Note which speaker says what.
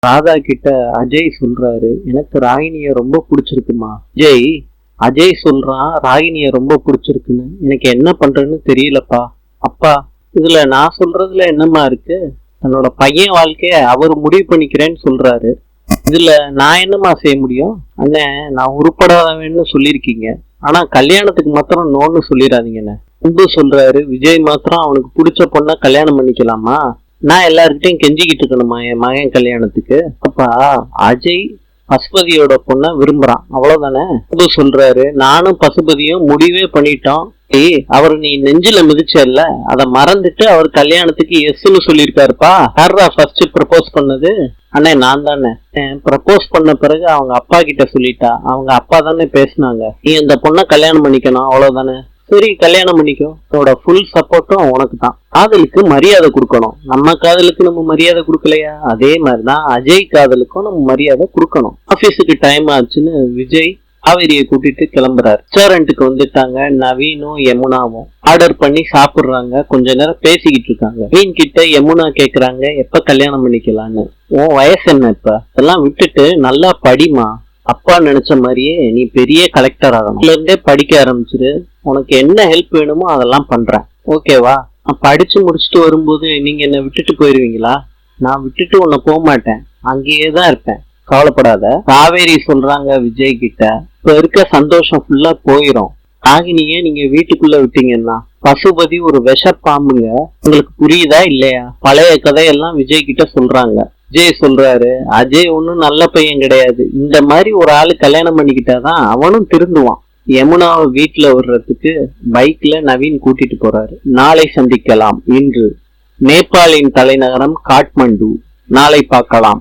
Speaker 1: ராதா கிட்ட அஜய் சொல்றாரு, எனக்கு ராகினிய ரொம்ப பிடிச்சிருக்குமா. அஜய் சொல்றான் ராகினிய ரொம்ப பிடிச்சிருக்குன்னு. எனக்கு என்ன பண்றேன்னு தெரியலப்பா. அப்பா, இதுல நான் சொல்றதுல என்னம்மா இருக்கு? தன்னோட பையன் வாழ்க்கைய அவர் முடிவு பண்ணிக்கிறேன்னு சொல்றாரு. இதுல நான் என்னம்மா செய்ய முடியும்? அண்ணன், நான் உருப்படாதவன்னு சொல்லியிருக்கீங்க, ஆனா கல்யாணத்துக்கு மாத்திரம் நோன்னு சொல்லிடாதீங்கண்ணே. அன்பு சொல்றாரு, விஜய் மாத்திரம் அவனுக்கு பிடிச்ச பொண்ண கல்யாணம் பண்ணிக்கலாமா? நான் எல்லாருக்கிட்டையும் கெஞ்சிக்கிட்டு இருக்கணுமா என் மகன் கல்யாணத்துக்கு? அப்பா, அஜய் பசுபதியோட பொண்ண விரும்புறான், அவ்வளவுதானே. அன்பு சொல்றாரு, நானும் பசுபதியும் முடிவே பண்ணிட்டோம். அவர் நீ நெஞ்சில மிதிச்சல்ல, அத மறந்துட்டு அவர் கல்யாணத்துக்கு எஸ்ன்னு சொல்லியிருக்காருப்பா. யாரா ஃபர்ஸ்ட் ப்ரப்போஸ் பண்ணது? அண்ணே, நான் தானே. ப்ரப்போஸ் பண்ண பிறகு அவங்க அப்பா கிட்ட சொல்லிட்டா. அவங்க அப்பா தானே பேசினாங்க, நீ அந்த பொண்ணை கல்யாணம் பண்ணிக்கணும், அவ்வளவுதானே. சரி, கல்யாணம் பண்ணிக்கோ. உன்னோட ஃபுல் சப்போர்ட்டும் உனக்கு தான். காதலுக்கு மரியாதை கொடுக்கணும். நம்ம காதலுக்கு நம்ம மரியாதை கொடுக்கலையா? அதே மாதிரிதான் அஜய் காதலுக்கும் நம்ம மரியாதை கொடுக்கணும். ஆபீஸுக்கு டைம் ஆச்சுன்னு விஜய் காவேரியை கூட்டிட்டு கிளம்புறாரு. ரெஸ்டாரண்ட்டுக்கு வந்துட்டாங்க. நவீனும் யமுனாவும் ஆர்டர் பண்ணி சாப்பிடுறாங்க. கொஞ்ச நேரம் பேசிக்கிட்டு இருக்காங்க. நவீன் கிட்ட யமுனா கேக்குறாங்க, எப்ப கல்யாணம் பண்ணிக்கலான்னு. உன் வயசு என்ன இப்ப? அதெல்லாம் விட்டுட்டு நல்லா படிமா. அப்பா நினைச்ச மாதிரியே நீ பெரிய கலெக்டர் ஆகணும். இதுல இருந்தே படிக்க ஆரம்பிச்சிரு. உனக்கு என்ன ஹெல்ப் வேணுமோ அதெல்லாம் பண்றேன், ஓகேவா? நான் படிச்சு முடிச்சுட்டு வரும்போது நீங்க என்ன விட்டுட்டு போயிருவீங்களா? நான் விட்டுட்டு உன்னை போக மாட்டேன், அங்கேயே தான் இருப்பேன், கவலைப்படாத. காவேரி சொல்றாங்க விஜய் கிட்ட, இப்ப இருக்க சந்தோஷம் ஃபுல்லா போயிரும். ராகினியே நீங்க வீட்டுக்குள்ள விட்டீங்கன்னா பசுபதி ஒரு விஷ பாம்புங்க. உங்களுக்கு புரியுதா இல்லையா? பழைய கதையெல்லாம் விஜய் கிட்ட சொல்றாங்க. விஜய் சொல்றாரு, அஜய் ஒன்னும் நல்ல பையன் கிடையாது. இந்த மாதிரி ஒரு ஆளு கல்யாணம் பண்ணிக்கிட்டாதான் அவனும் திருந்துவான். யமுனாவை வீட்டுல விடுறதுக்கு பைக்ல நவீன் கூட்டிட்டு போறாரு. நாளை சந்திக்கலாம். இன்று நேபாளின் தலைநகரம் காட்மண்டு. நாளை பார்க்கலாம்.